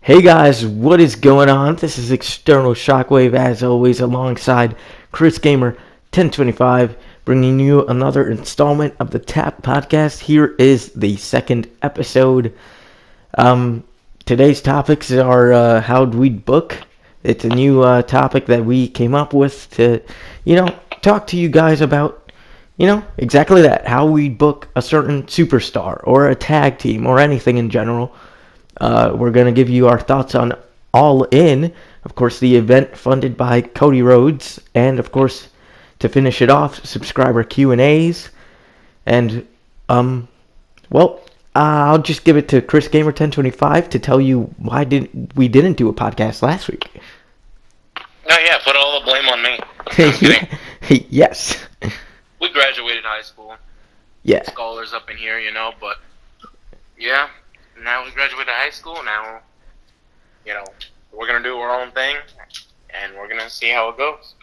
Hey guys, what is going on? This is External Shockwave, as always, alongside Chris Gamer 1025, bringing you another installment of the TAP podcast. Here is the second episode. Today's topics are how'd we book. It's a new topic that we came up with to, talk to you guys about, exactly that, how we book a certain superstar or a tag team or anything in general. We're going to give you our thoughts on All In, of course, the event funded by Cody Rhodes, and of course, to finish it off, subscriber Q&As, and I'll just give it to Chris Gamer 1025 to tell you why we didn't do a podcast last week. No, yeah, put all the blame on me. Yes. We graduated high school. Yeah. Scholars up in here, but yeah. Now we graduated high school. Now, we're going to do our own thing, and we're going to see how it goes.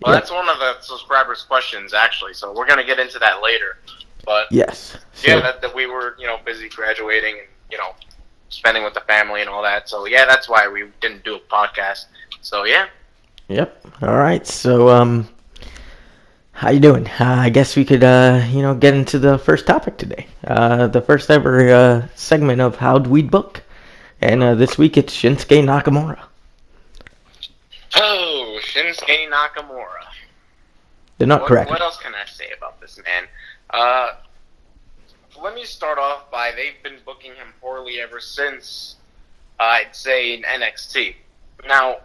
Well, That's one of the subscribers' questions, actually, so we're going to get into that later. But, yes. So, that we were, busy graduating and, spending with the family and all that. So, yeah, that's why we didn't do a podcast. So, yeah. Yep. All right. So, how you doing? I guess we could, get into the first topic today. The first ever segment of How'd We Book. And this week it's Shinsegae Nakamura. Oh, Shinsegae Nakamura. They're not correct. What else can I say about this man? Let me start off by they've been booking him poorly ever since, I'd say, in NXT. Now,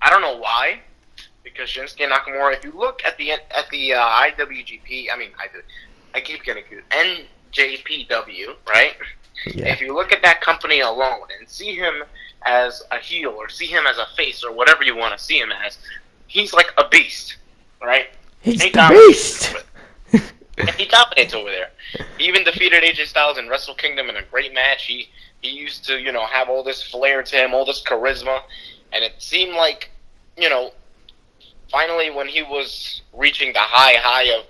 I don't know why. Because Shinsegae Nakamura, if you look at the IWGP, I keep getting confused, NJPW, right? Yeah. If you look at that company alone and see him as a heel or see him as a face or whatever you want to see him as, he's like a beast, right? He's the beast! He dominates over there. He even defeated AJ Styles in Wrestle Kingdom in a great match. He used to, have all this flair to him, all this charisma, and it seemed like, finally, when he was reaching the high of,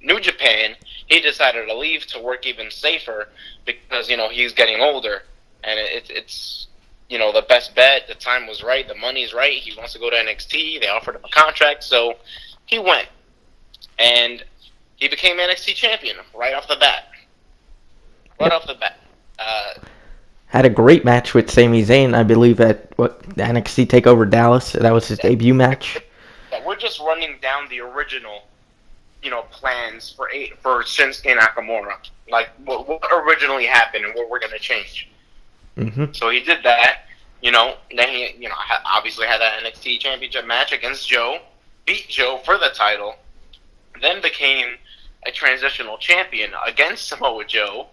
New Japan, he decided to leave to work even safer because, he's getting older. And it's the best bet. The time was right. The money's right. He wants to go to NXT. They offered him a contract. So he went. And he became NXT champion right off the bat. Had a great match with Sami Zayn, I believe, at NXT TakeOver Dallas. That was his debut match. We're just running down the original, plans for Shinsuke Nakamura, like what originally happened and what we're gonna change. Mm-hmm. So he did that, Then he, obviously had that NXT Championship match against Joe, beat Joe for the title, then became a transitional champion against Samoa Joe,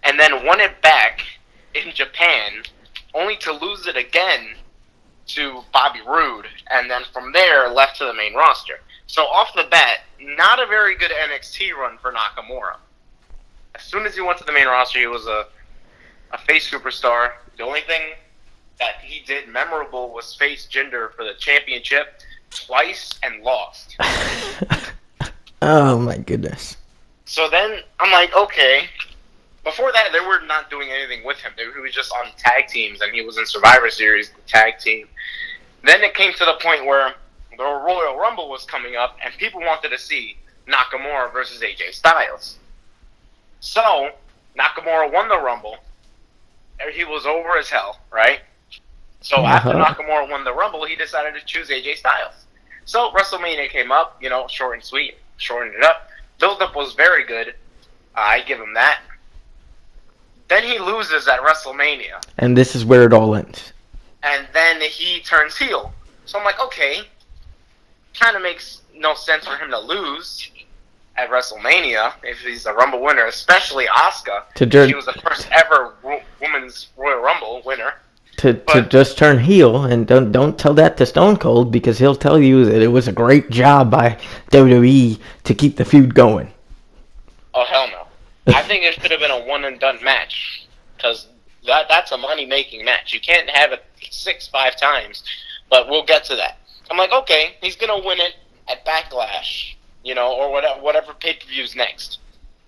and then won it back in Japan, only to lose it again to Bobby Roode, and then from there left to the main roster. So off the bat, not a very good NXT run for Nakamura. As soon as he went to the main roster, he was a face superstar. The only thing that he did memorable was face Jinder for the championship twice and lost. Oh my goodness. So then I'm like, okay. Before that, they were not doing anything with him. He was just on tag teams, and he was in Survivor Series, the tag team. Then it came to the point where the Royal Rumble was coming up, and people wanted to see Nakamura versus AJ Styles. So, Nakamura won the Rumble. He was over as hell, right? So after Nakamura won the Rumble, he decided to choose AJ Styles. So WrestleMania came up, short and sweet, shortened it up. Build-up was very good. I give him that. Then he loses at WrestleMania. And this is where it all ends. And then he turns heel. So I'm like, okay, kind of makes no sense for him to lose at WrestleMania if he's a Rumble winner, especially Asuka. She was the first ever Women's Royal Rumble winner. To just turn heel, and don't tell that to Stone Cold, because he'll tell you that it was a great job by WWE to keep the feud going. Oh, hell no. I think it should have been a one-and-done match, because that's a money-making match. You can't have it 6-5 times, but we'll get to that. I'm like, okay, he's going to win it at Backlash, or whatever pay-per-view's next,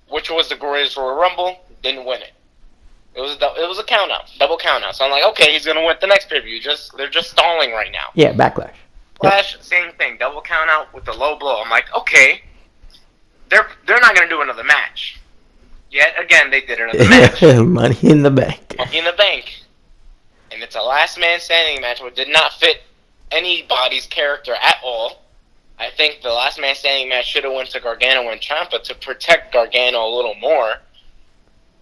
which was the Greatest Royal Rumble, didn't win it. It was a count out, double count out. So I'm like, okay, he's gonna win the next pay-per-view. They're just stalling right now. Yeah, Backlash. Flash, same thing, double count out with the low blow. I'm like, okay, they're not gonna do another match. Yet again, they did another match. Money in the Bank. Money in the Bank, and it's a last man standing match, which did not fit anybody's character at all. I think the last man standing match should have went to Gargano and Ciampa to protect Gargano a little more,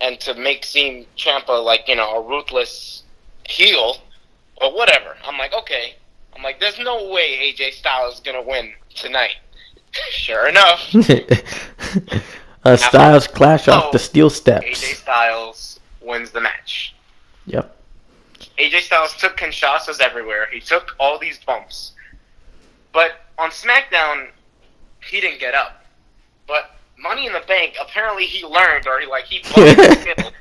and to make seem Ciampa like, a ruthless heel. But whatever. I'm like, okay. I'm like, there's no way AJ Styles is gonna win tonight. Sure enough. Styles clash off the steel steps. AJ Styles wins the match. Yep. AJ Styles took Kinshasas everywhere. He took all these bumps. But on SmackDown, he didn't get up. But Money in the Bank, apparently he learned, or he bumped his skill.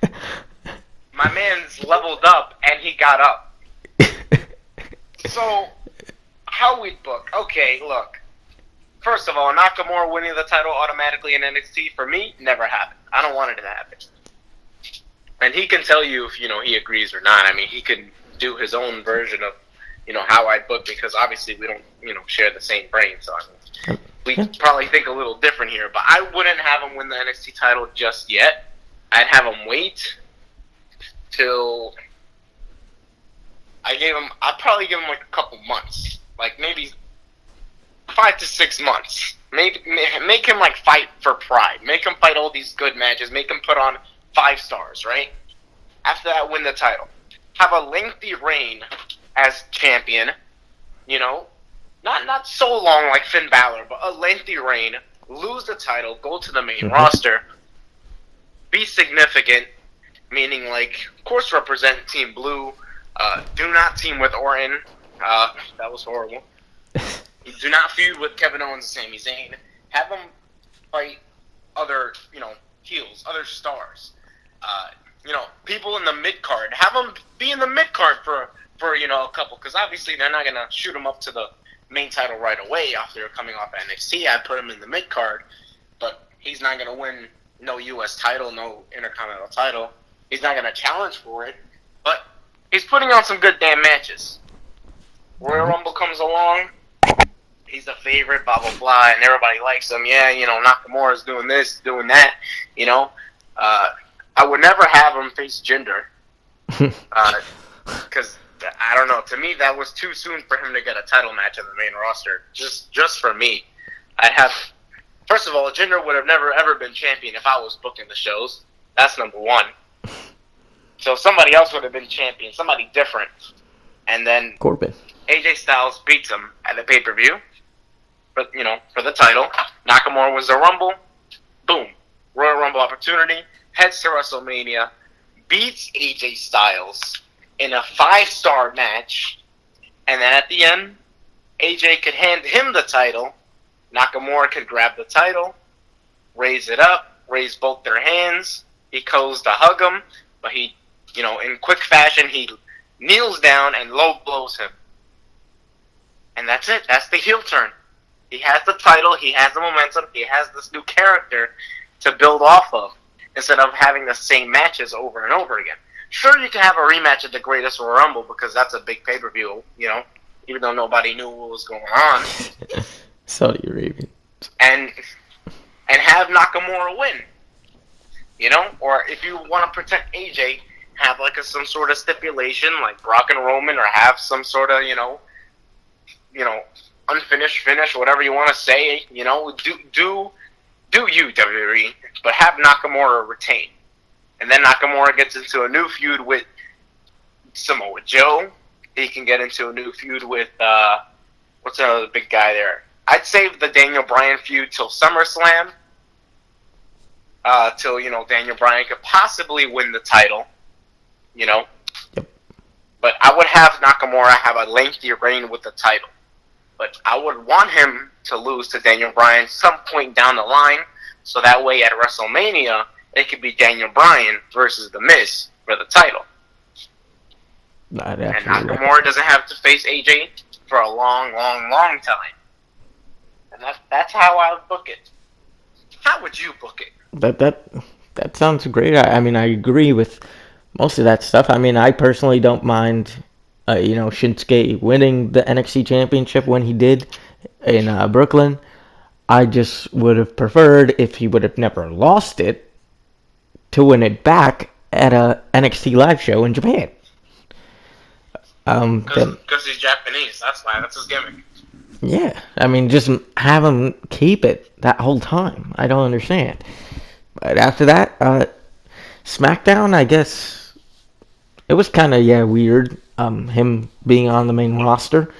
My man's leveled up, and he got up. So, how we book? Okay, look. First of all, Nakamura winning the title automatically in NXT, for me, never happened. I don't want it to happen. And he can tell you if, he agrees or not. I mean, he can do his own version of, how I book, because obviously we don't, share the same brain. So, I mean, we probably think a little different here. But I wouldn't have him win the NXT title just yet. I'd have him wait till I'd probably give him like a couple months. Like maybe 5 to 6 months. Make him like fight for pride. Make him fight all these good matches. Make him put on 5 stars, right? After that, win the title. Have a lengthy reign as champion. Not so long like Finn Balor, but a lengthy reign. Lose the title. Go to the main roster. Be significant, meaning like, of course, represent Team Blue. Do not team with Orton. That was horrible. Do not feud with Kevin Owens and Sami Zayn. Have them fight other, heels, other stars. People in the mid card. Have them be in the mid card for a couple, because obviously they're not gonna shoot him up to the main title right away after coming off NXT. I put him in the mid card, but he's not gonna win no U.S. title, no Intercontinental title. He's not gonna challenge for it, but he's putting on some good damn matches. Royal Rumble comes along. He's a favorite, blah, blah, blah, and everybody likes him. Yeah, Nakamura's doing this, doing that, I would never have him face Jinder. Because, I don't know, to me that was too soon for him to get a title match on the main roster. Just for me. First of all, Jinder would have never, ever been champion if I was booking the shows. That's number one. So somebody else would have been champion, somebody different. And then Corbin. AJ Styles beats him at the pay-per-view. But, for the title. Nakamura wins the Rumble. Boom. Royal Rumble opportunity. Heads to WrestleMania. Beats AJ Styles in a 5-star match. And then at the end, AJ could hand him the title. Nakamura could grab the title. Raise it up. Raise both their hands. He goes to hug him. But he, in quick fashion, he kneels down and low blows him. And that's it. That's the heel turn. He has the title, he has the momentum, he has this new character to build off of, instead of having the same matches over and over again. Sure, you can have a rematch at the Greatest Royal Rumble, because that's a big pay-per-view, even though nobody knew what was going on. Saudi Arabia. And have Nakamura win. Or if you want to protect AJ, have like some sort of stipulation, like Brock and Roman, or have some sort of, unfinished finish, whatever you want to say, do you, WWE, but have Nakamura retain. And then Nakamura gets into a new feud with Samoa Joe. He can get into a new feud with, what's another big guy there? I'd save the Daniel Bryan feud till SummerSlam, till, Daniel Bryan could possibly win the title, Yep. But I would have Nakamura have a lengthy reign with the title. But I would want him to lose to Daniel Bryan some point down the line, so that way at WrestleMania, it could be Daniel Bryan versus The Miz for the title. And Nakamura doesn't have to face AJ for a long, long, long time. And that's how I would book it. How would you book it? That sounds great. I mean, I agree with most of that stuff. I mean, I personally don't mind, Shinsuke winning the NXT Championship when he did in Brooklyn. I just would have preferred if he would have never lost it to win it back at a NXT live show in Japan. Because he's Japanese. That's why. That's his gimmick. Yeah, I mean, just have him keep it that whole time. I don't understand. But after that, SmackDown, I guess it was kind of weird. Him being on the main roster,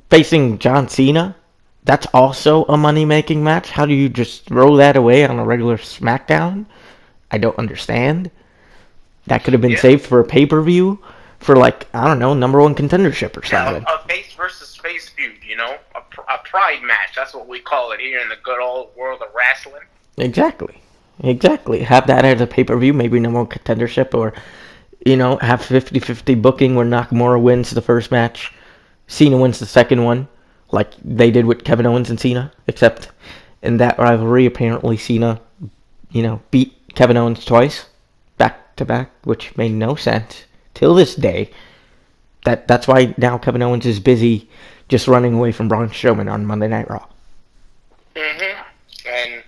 facing John Cena. That's also a money-making match. How do you just throw that away on a regular SmackDown? I don't understand. That could have been saved for a pay-per-view for, like, I don't know, number one contendership or something. A face versus face feud, a pride match. That's what we call it here in the good old world of wrestling. Exactly. Have that as a pay-per-view, maybe number one contendership, or, have 50-50 booking where Nakamura wins the first match, Cena wins the second one, like they did with Kevin Owens and Cena, except in that rivalry, apparently Cena, beat Kevin Owens twice, back to back, which made no sense till this day. That's why now Kevin Owens is busy just running away from Braun Strowman on Monday Night Raw. And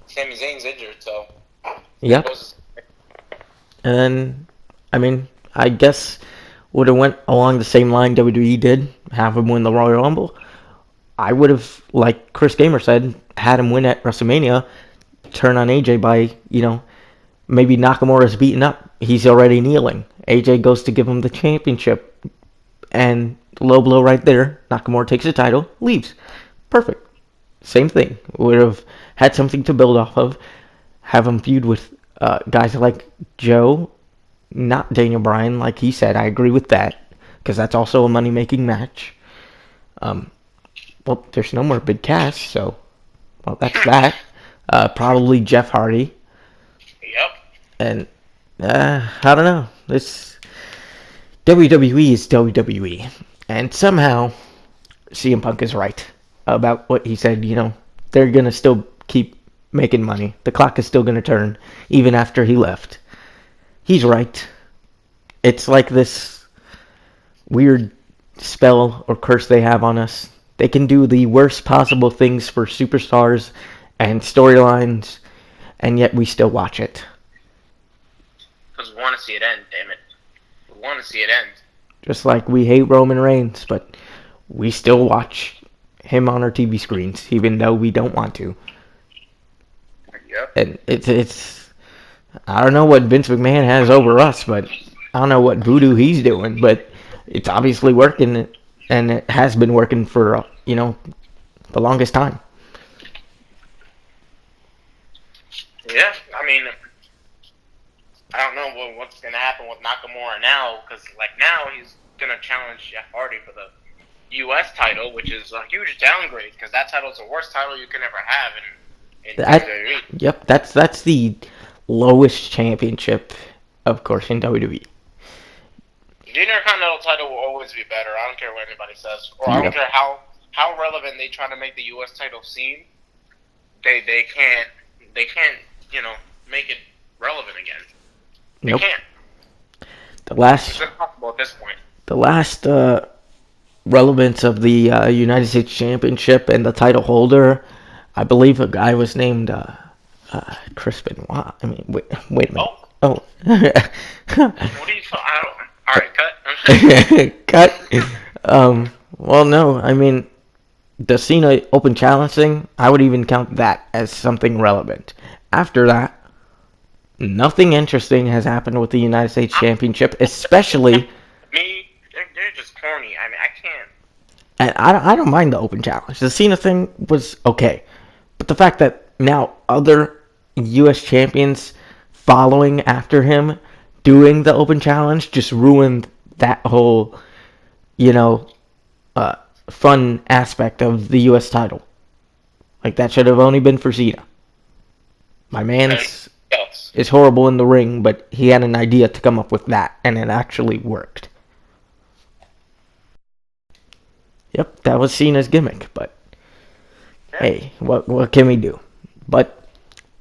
Sami Zayn's injured, so. Yep. And then, I mean, I guess would have went along the same line WWE did, have him win the Royal Rumble. I would have, like Chris Gamer said, had him win at WrestleMania, turn on AJ by, maybe Nakamura's beaten up. He's already kneeling. AJ goes to give him the championship, and low blow right there. Nakamura takes the title, leaves. Perfect. Same thing. Would have had something to build off of. Have him feud with guys like Joe, not Daniel Bryan, like he said. I agree with that, because that's also a money-making match. Well, there's no more Big Cass, so, well, that's that. Probably Jeff Hardy. Yep. And, I don't know. This WWE is WWE. And somehow, CM Punk is right about what he said. They're going to still keep making money. The clock is still going to turn, even after he left. He's right. It's like this weird spell or curse they have on us. They can do the worst possible things for superstars and storylines, and yet we still watch it. Because we want to see it end, damn it. We want to see it end. Just like we hate Roman Reigns, but we still watch him on our TV screens, even though we don't want to. Yep. And it's I don't know what Vince McMahon has over us, but I don't know what voodoo he's doing, but it's obviously working, and it has been working for, the longest time. Yeah, I mean, I don't know what's going to happen with Nakamura now, because, now he's going to challenge Jeff Hardy for the U.S. title, which is a huge downgrade, because that title is the worst title you can ever have in WWE. Yep, that's the lowest championship, of course, in WWE. The Intercontinental title will always be better. I don't care what anybody says, or I don't care how relevant they try to make the U.S. title seem. They can't make it relevant again. They can't. It's impossible at this point. The last relevance of the United States Championship and the title holder, I believe a guy was named Chris Benoit. I mean, wait a minute. Oh. What are you talking? All right, cut. Cut. Well, no, I mean, the Cena Open Challenge thing, I would even count that as something relevant. After that, nothing interesting has happened with the United States Championship, especially... They're just corny. I mean, I can't... And I don't mind the Open Challenge. The Cena thing was okay. But the fact that now other U.S. champions following after him doing the Open Challenge just ruined that whole, fun aspect of the U.S. title. Like, that should have only been for Cena. My man is horrible in the ring, but he had an idea to come up with that, and it actually worked. Yep, that was Cena's gimmick, but hey, what can we do? But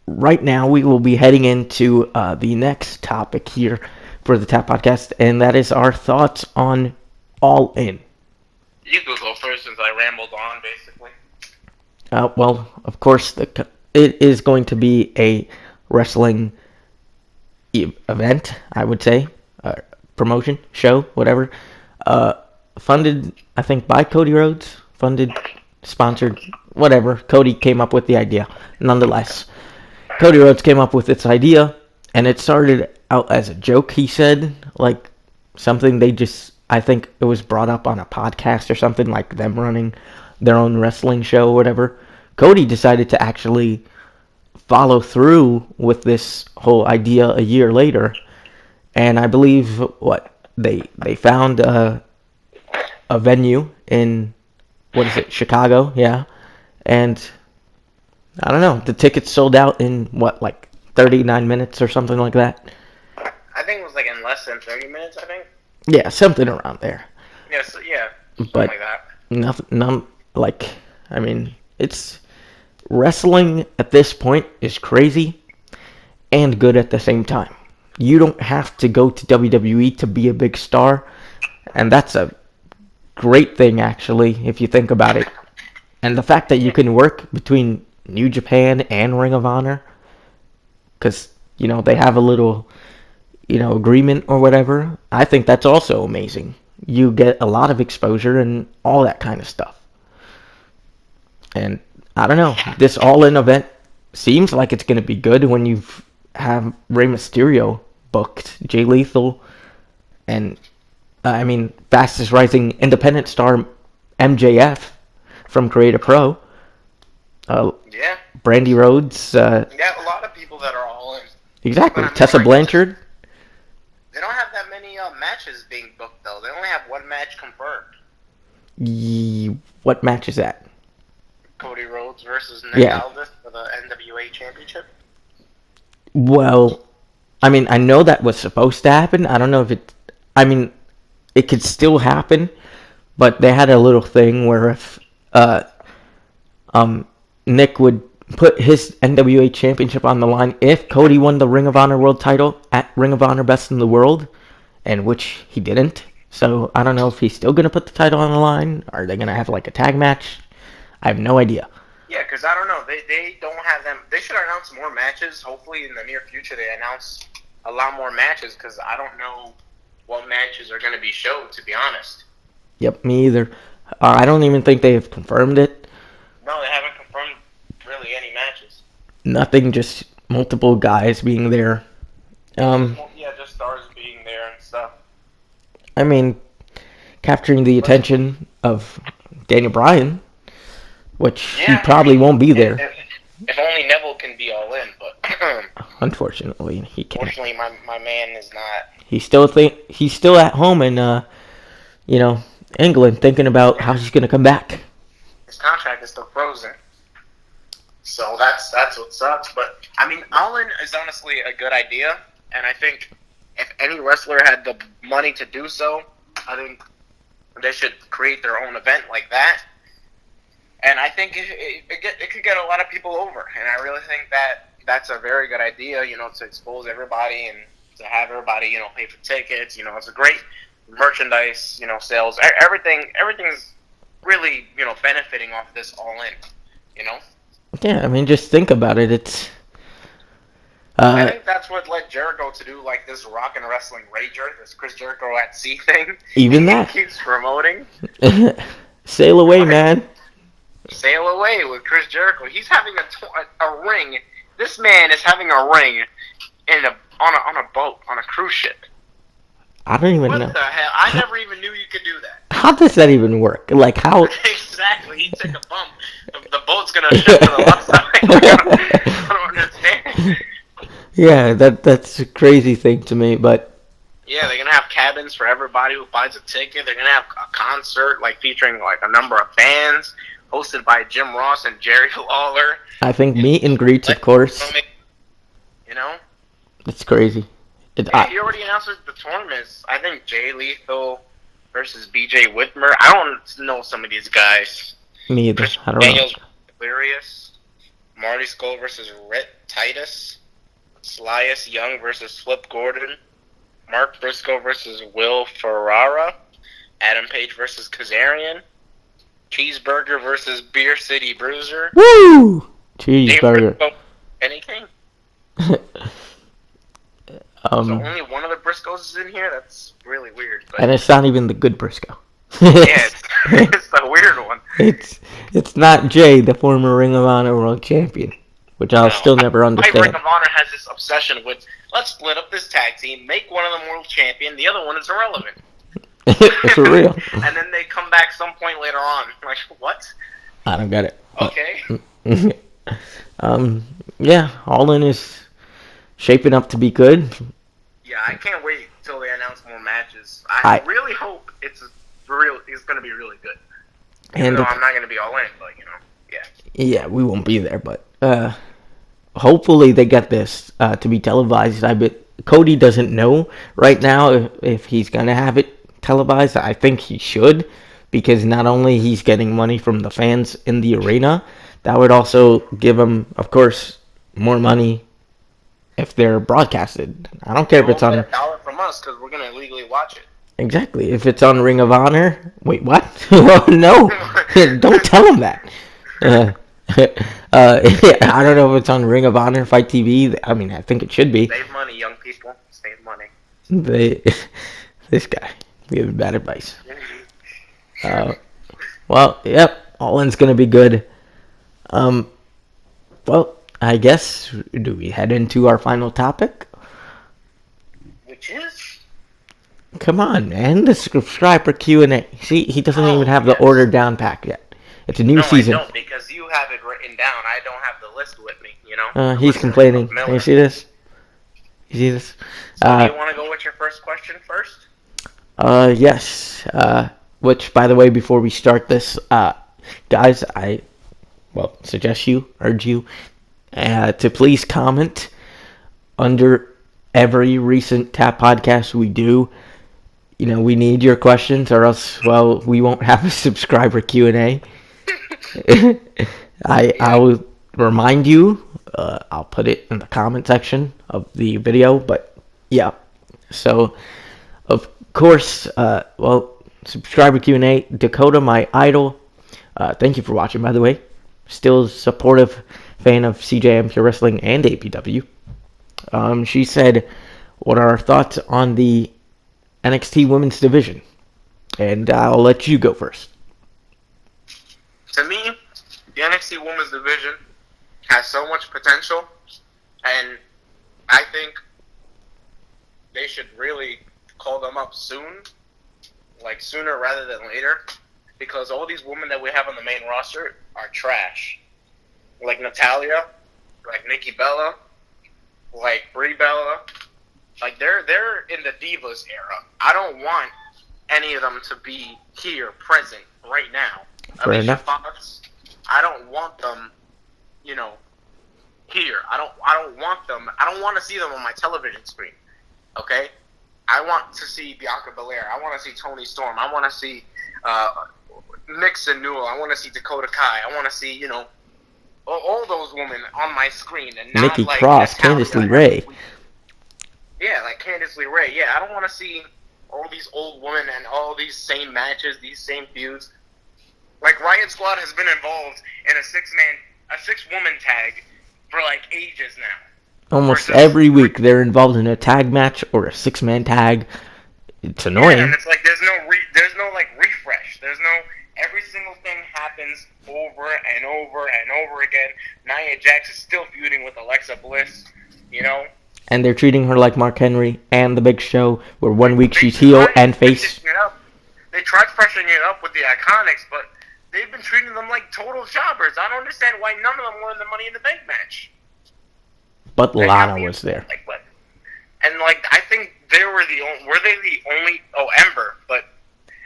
right now we will be heading into the next topic here for the Tap Podcast, and that is our thoughts on All In. You could go first since I rambled on, basically. Well, of course, it is going to be a wrestling event, I would say, promotion, show, whatever. Funded, I think, by Cody Rhodes. Funded, sponsored, whatever. Cody came up with the idea. Nonetheless, Cody Rhodes came up with this idea, and it started out as a joke, he said. Like, something they just, I think it was brought up on a podcast or something, like them running their own wrestling show or whatever. Cody decided to actually follow through with this whole idea a year later, and I believe they found a venue in, what is it, Chicago, yeah, and I don't know, the tickets sold out in like 39 minutes or something like that. I think it was like in less than 30 minutes, I think. Yeah, something around there. Yes, yeah, something But like that. nothing, like, I mean, it's wrestling at this point is crazy and good at the same time. You don't have to go to WWE to be a big star, and that's a great thing, actually, if you think about it. And the fact that you can work between New Japan and Ring of Honor, because, they have a little, agreement or whatever, I think that's also amazing. You get a lot of exposure and all that kind of stuff. And I don't know, this All-In event seems like it's going to be good when you have Rey Mysterio booked, Jay Lethal, and, fastest rising independent star MJF from Creative Pro. Yeah. Brandy Rhodes. Yeah, a lot of people that are all in. Exactly. Tessa Blanchard. They don't have that many matches being booked, though. They only have one match confirmed. What match is that? Cody Rhodes versus Nick Aldis for the NWA Championship. Well, I know that was supposed to happen. I don't know if it could still happen, but they had a little thing where if Nick would put his NWA Championship on the line if Cody won the Ring of Honor World title at Ring of Honor Best in the World, and which he didn't. So I don't know if he's still going to put the title on the line. Are they going to have like a tag match? I have no idea. Yeah, because I don't know. They don't have them. They should announce more matches. Hopefully in the near future they announce a lot more matches, because I don't know what matches are going to be showed, to be honest. Yep, me either. I don't even think they have confirmed it. No, they haven't confirmed really any matches. Nothing, just multiple guys being there. Yeah, just stars being there and stuff. Capturing the attention of Daniel Bryan, which he probably won't be there. If only Neville can be all in, but unfortunately he can't. Unfortunately, my man is not. He's still at home in England, thinking about how he's gonna come back. His contract is still frozen, so that's what sucks. But All In is honestly a good idea, and I think if any wrestler had the money to do so, I think they should create their own event like that. And I think it could get a lot of people over. And I really think that's a very good idea, to expose everybody and to have everybody, pay for tickets. It's a great merchandise, sales. Everything's really, benefiting off this All In, Yeah, just think about it. It's... I think that's what led Jericho to do, like, this Rock and Wrestling Rager, this Chris Jericho at Sea thing. Even that. He keeps promoting. Sail away, man. Sail away with Chris Jericho. He's having a ring. This man is having a ring on a boat, on a cruise ship. I don't even know. What the hell? I never even knew you could do that. How does that even work? Like, how... Exactly. He took a bump. The boat's going to shift to the left side. I don't understand. Yeah, that's a crazy thing to me, but... Yeah, they're going to have cabins for everybody who buys a ticket. They're going to have a concert, like, featuring, like, a number of bands, hosted by Jim Ross and Jerry Lawler. I think meet and greets, of course. It's crazy. He already announced the tournaments. I think Jay Lethal versus BJ Whitmer. I don't know some of these guys. Me either. I don't Daniel's know. Hilarious. Marty Skull versus Rhett Titus. Slias Young versus Flip Gordon. Mark Briscoe versus Will Ferrara. Adam Page versus Kazarian. Cheeseburger versus Beer City Bruiser. Woo! Cheeseburger. Kenny King. So only one of the Briscoes is in here? That's really weird. But and it's not even the good Briscoe. yeah, it's the weird one. It's not Jay, the former Ring of Honor World Champion, which I'll still never understand. Ring of Honor has this obsession with, let's split up this tag team, make one of them world champion, the other one is irrelevant. For real. And then they come back some point later on. Like, what? I don't get it. Okay. Yeah, All In is shaping up to be good. Yeah, I can't wait till they announce more matches. I really hope it's going to be really good. Even though I'm not going to be all in, but, yeah. Yeah, we won't be there, but hopefully they get this to be televised. I bet Cody doesn't know right now if he's going to have it televised. I think he should, because not only he's getting money from the fans in the arena, that would also give him, of course, more money if they're broadcasted. I don't care if it's on $1 from us because we're going to legally watch it. Exactly. If it's on Ring of Honor, wait, what? No, don't tell him that. I don't know if it's on Ring of Honor, Fight TV. I mean, I think it should be. Save money, young people. Save money. This guy giving bad advice. Well, yep, All In's gonna be good. Well, I guess, do we head into our final topic? Which is? Come on, man, the subscriber Q&A. See, he doesn't even have the order down pack yet. It's a new season. No, I don't, because you have it written down. I don't have the list with me, He's complaining. You see this? You see this? So do you want to go with your first question first? Yes. Which, by the way, before we start this, guys, I urge you to please comment under every recent Tap podcast we do. We need your questions, or else, we won't have a subscriber Q&A. I will remind you. I'll put it in the comment section of the video. But yeah, so of course, subscriber Q&A. Dakota, my idol. Thank you for watching, by the way. Still a supportive fan of CJM Pure Wrestling and APW. She said, "What are our thoughts on the NXT Women's Division?" And I'll let you go first. To me, the NXT Women's Division has so much potential, and I think they should really call them up soon, like sooner rather than later, because all these women that we have on the main roster are trash. Like Natalya, like Nikki Bella, like Brie Bella. Like, they're in the Divas era. I don't want any of them to be here, present, right now. Alicia Fox, I don't want them, here. I don't want them. I don't want to see them on my television screen. Okay? I want to see Bianca Belair. I want to see Toni Storm. I want to see Nixon Newell. I want to see Dakota Kai. I want to see, all those women on my screen. And not Nikki like Cross, Candice LeRae. Yeah, like Candice LeRae. Yeah, I don't want to see all these old women and all these same matches, these same feuds. Like, Riot Squad has been involved in a six-woman tag for, like, ages now. Almost every week they're involved in a tag match or a six-man tag. It's annoying. Yeah, and it's like there's no refresh. There's no, every single thing happens over and over and over again. Nia Jax is still feuding with Alexa Bliss, And they're treating her like Mark Henry and The Big Show, where one week she's heel and face. They tried freshening it up with the Iconics, but they've been treating them like total jobbers. I don't understand why none of them were in the Money in the Bank match. But Lana was there. And I think they were the only? Oh, Ember, but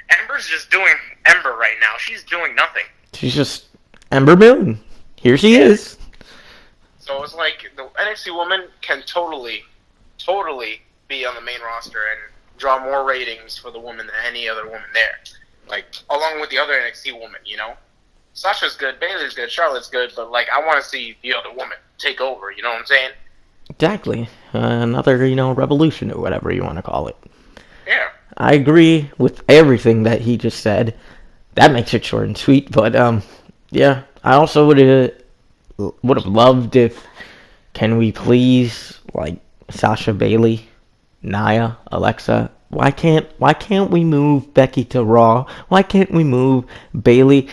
Ember's just doing Ember right now. She's doing nothing. She's just Ember Moon. Here she is. So it's like the NXT woman can totally be on the main roster and draw more ratings for the woman than any other woman there. Like, along with the other NXT woman, Sasha's good, Bailey's good, Charlotte's good, but like I want to see the other woman take over. You know what I'm saying? Exactly. Another, revolution or whatever you want to call it. Yeah. I agree with everything that he just said. That makes it short and sweet, but yeah. I also would have loved if, can we please, like, Sasha, Bailey, Nia, Alexa. Why can't we move Becky to Raw? Why can't we move Bailey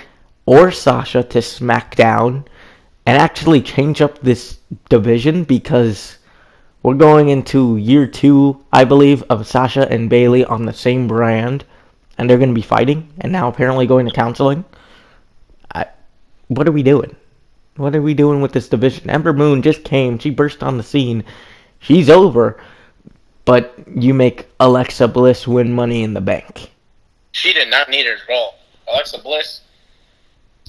or Sasha to SmackDown and actually change up this division? Because we're going into year 2, I believe, of Sasha and Bailey on the same brand, and they're going to be fighting, and now apparently going to counseling. What are we doing? What are we doing with this division? Ember Moon just came. She burst on the scene. She's over. But you make Alexa Bliss win Money in the Bank. She did not need it at all. Alexa Bliss,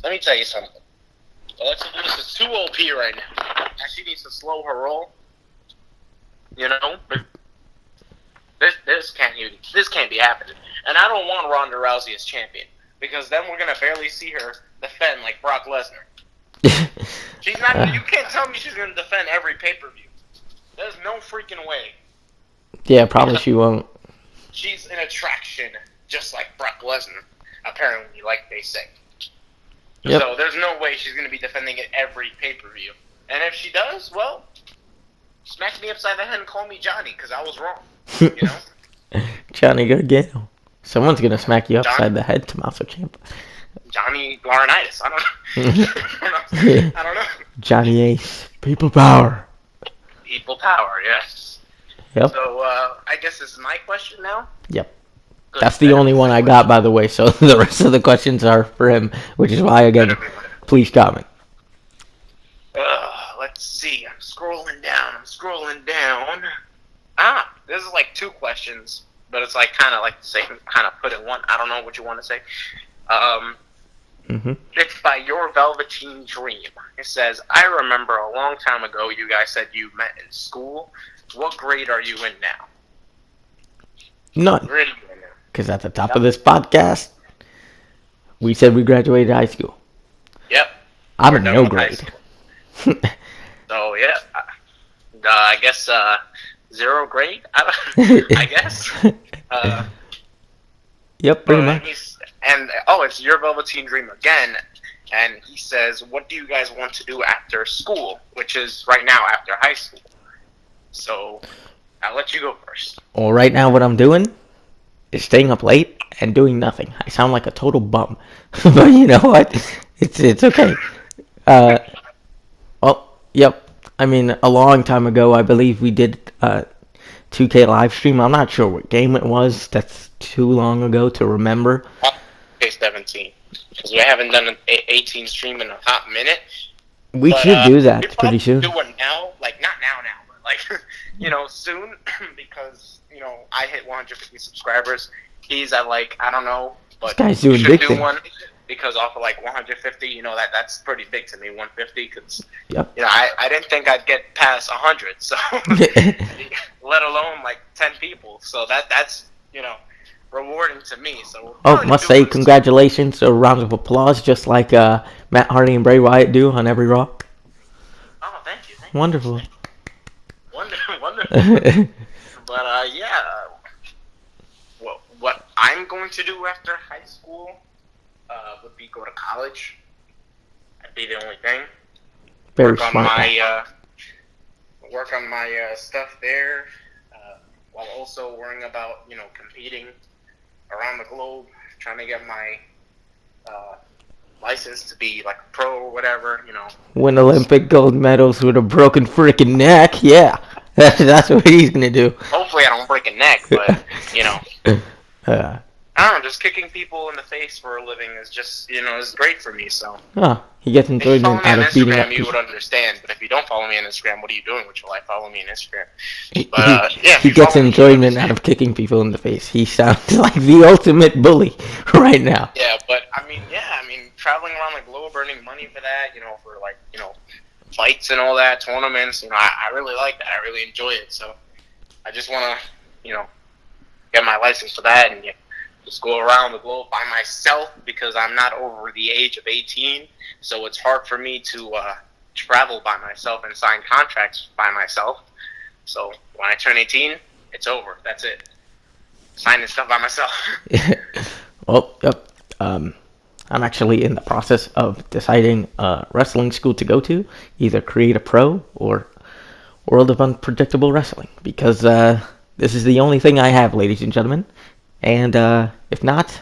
let me tell you something. Alexa Bliss is too OP right now. And she needs to slow her roll. You know? This can't be happening. And I don't want Ronda Rousey as champion. Because then we're going to barely see her defend like Brock Lesnar. She's not. You can't tell me she's going to defend every pay-per-view. There's no freaking way. Yeah, probably she won't. She's an attraction, just like Brock Lesnar, apparently, like they say. Yep. So there's no way she's going to be defending it every pay-per-view. And if she does, well, smack me upside the head and call me Johnny, because I was wrong. You know? Johnny Gargano. Someone's going to smack you upside the head, Tommaso Ciampa. Johnny Laurinaitis. I don't know. I don't know. Johnny Ace. People power. People power, yes. Yep. So, I guess this is my question now? Yep. Good. That's the only one I got, by the way, so the rest of the questions are for him, which is why, again, please comment. Let's see. I'm scrolling down. This is like 2 questions, but it's like kind of like the same, kind of put in one. I don't know what you want to say. It's by Your Velveteen Dream. It says, I remember a long time ago you guys said you met in school. What grade are you in now? None. Because at the top of this podcast, we said we graduated high school. Yep. I'm in no grade. So, yeah. I guess 0 grade? I guess. Yep, pretty much. And, it's Your Velveteen Dream again. And he says, what do you guys want to do after school? Which is right now after high school. So, I'll let you go first. Well, right now what I'm doing is staying up late and doing nothing. I sound like a total bum. But you know what? It's okay. Yep. I mean, a long time ago, I believe we did 2K live stream. I'm not sure what game it was. That's too long ago to remember. 2K17. Because we haven't done an 18 stream in a hot minute. We should do that pretty soon. Do it now, like not now, but like soon, because I hit 150 subscribers. He's at like I don't know, but this guy's doing big things. One because off of like 150, that's pretty big to me. 150, because yep. I didn't think I'd get past 100, so let alone like 10 people. So that's rewarding to me. So must say congratulations, a round of applause, just like Matt Hardy and Bray Wyatt do on every Raw. Oh, thank you. Wonderful. Wonderful. But what I'm going to do after high school would be go to college. That'd be the only thing. Very smart. Work on my stuff there, while also worrying about competing around the globe, trying to get my license to be like a pro or whatever. Win Olympic gold medals with a broken freaking neck. Yeah, that's what he's gonna do. Hopefully, I don't break a neck, but I don't know. Just kicking people in the face for a living is just is great for me. So. He gets enjoyment out of beating up people. You would understand, but if you don't follow me on Instagram, what are you doing with your life? Follow me on Instagram. But he gets enjoyment out of kicking people in the face. He sounds like the ultimate bully right now. Yeah, but I mean, traveling around the globe, earning money for that, for like fights and all that, tournaments. I really like that. I really enjoy it. So I just want to get my license for that and just go around the globe by myself because I'm not over the age of 18. So it's hard for me to travel by myself and sign contracts by myself. So when I turn 18, it's over. That's it. Signing stuff by myself. Well, yep. I'm actually in the process of deciding wrestling school to go to, either Create a Pro or World of Unpredictable Wrestling, because this is the only thing I have, ladies and gentlemen. And if not,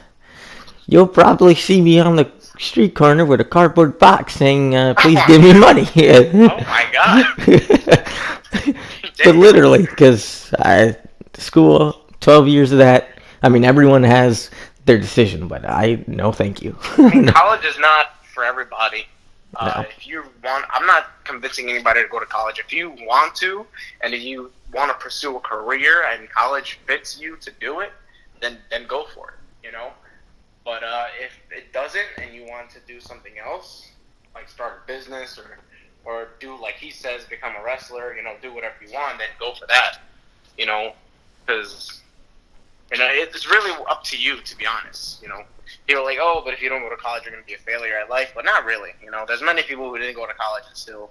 you'll probably see me on the street corner with a cardboard box saying, please give me money. Oh my god. But literally, because school, 12 years of that, I mean, everyone has their decision, but no thank you. College is not for everybody. No. If you want, I'm not convincing anybody to go to college. If you want to, and if you want to pursue a career and college fits you to do it, then go for it, you know? But if it doesn't and you want to do something else, like start a business or do, like he says, become a wrestler, you know, do whatever you want, then go for that, you know? Because, you know, it's really up to you, to be honest, you know? People are like, oh, but if you don't go to college, you're going to be a failure at life. But not really, you know? There's many people who didn't go to college and still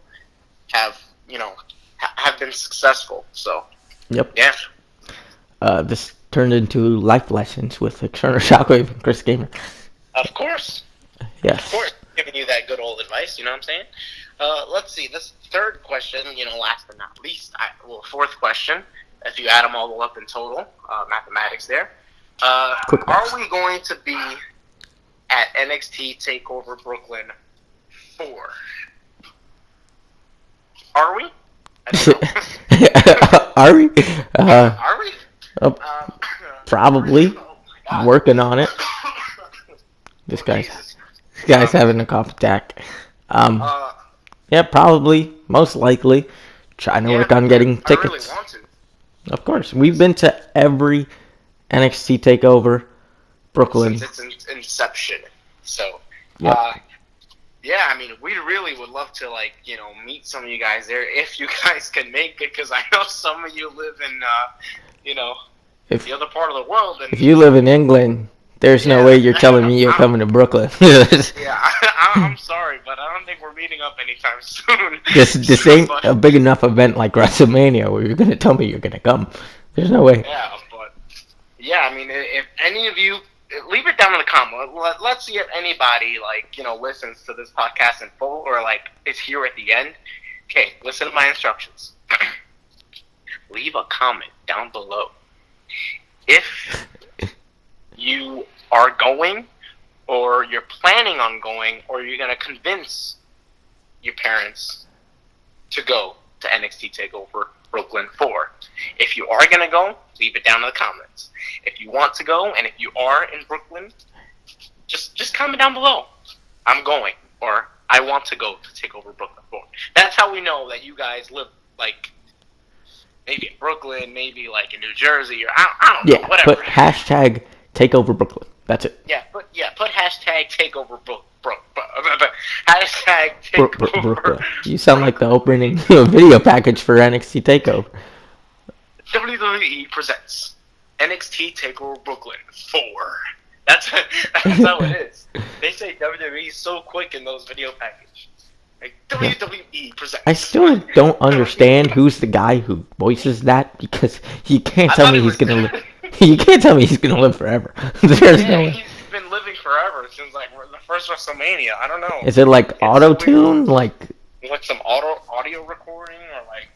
have, you know, have been successful, so. Yep. Yeah. This turned into life lessons with External Shockwave and Chris Gamer. Of course. Yes. Of course. Giving you that good old advice, you know what I'm saying? Let's see. This third question, you know, last but not least, fourth question, if you add them all up in total, mathematics there. Are we going to be at NXT TakeOver Brooklyn 4? Are we? I don't know. Are we? Are we? Probably. Oh Working on it. This guy's having a cough attack. Yeah, probably. Most likely. Trying to work on getting tickets. I really want to. Of course. We've been to every NXT TakeOver Brooklyn since its inception. So, yep. Yeah, I mean, we really would love to, like, you know, meet some of you guys there if you guys can make it, because I know some of you live in, you know, the other part of the world. And if you live in England, there's no way you're telling me you're coming to Brooklyn. Yeah, I'm sorry, but I don't think we're meeting up anytime soon. This ain't a big enough event like WrestleMania where you're going to tell me you're going to come. There's no way. Yeah, but, yeah, I mean, if any of you, leave it down in the comments. Let's see if anybody, like, you know, listens to this podcast in full or, like, is here at the end. Okay, listen to my instructions. Leave a comment down below. If you are going or you're planning on going or you're going to convince your parents to go to NXT TakeOver Brooklyn 4. If you are going to go, leave it down in the comments. If you want to go, and if you are in Brooklyn, just comment down below. I'm going, or I want to go to take over Brooklyn 4. That's how we know that you guys live, like, maybe in Brooklyn, maybe, like, in New Jersey, or I don't know, whatever. Put hashtag takeover Brooklyn. That's it. Put hashtag takeover hashtag takeover Brooklyn. You sound like the opening video package for NXT TakeOver. WWE presents NXT TakeOver Brooklyn 4. That's how it is. They say WWE so quick in those video packages. Like, WWE presents. I still don't understand who's the guy who voices that, because you can't tell me he's gonna live. You can't tell me he's gonna live forever. There's no way. He's been living forever since, like, the first WrestleMania. I don't know. Is it like auto-tune? Like some audio recording, or like,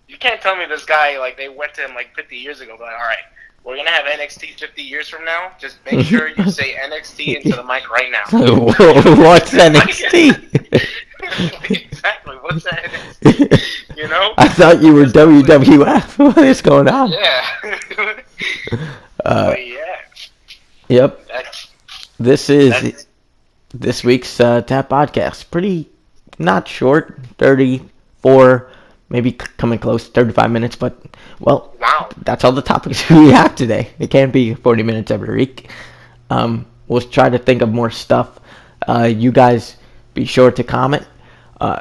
you can't tell me this guy, like, they went to him like 50 years ago, but like, all right, we're gonna have NXT 50 years from now. Just make sure you say NXT into the mic right now. What's NXT? Exactly. What's that NXT? You know? I thought you were WWF. What is going on? Yeah. Yeah. Yep. This is this week's Tap Podcast. Pretty not short, 34, maybe coming close, 35 minutes, but, well, wow. That's all the topics we have today. It can't be 40 minutes every week. We'll try to think of more stuff. You guys be sure to comment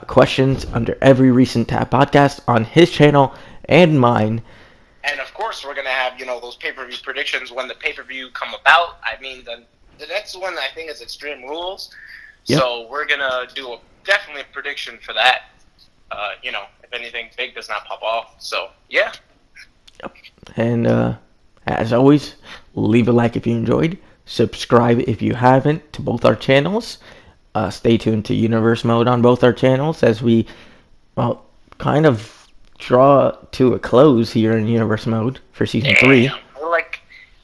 questions under every recent Tap Podcast on his channel and mine. And of course, we're gonna have those pay-per-view predictions when the pay-per-view come about. I mean, the next one I think is Extreme Rules, Yep. so we're gonna do definitely a prediction for that. If anything big does not pop off. So yeah. Yep. And as always, leave a like if you enjoyed. Subscribe if you haven't to both our channels. Stay tuned to Universe Mode on both our channels as we, kind of draw to a close here in Universe Mode for Season 3. We're like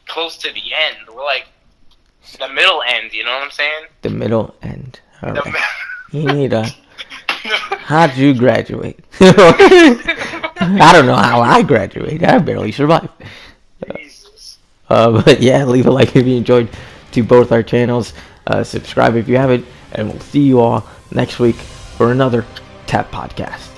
close to the end. We're like the middle end, you know what I'm saying? The middle end. All right. You need a... How'd you graduate? I don't know how I graduated. I barely survived. Jesus. But yeah, leave a like if you enjoyed to both our channels. Subscribe if you haven't. And we'll see you all next week for another Tap Podcast.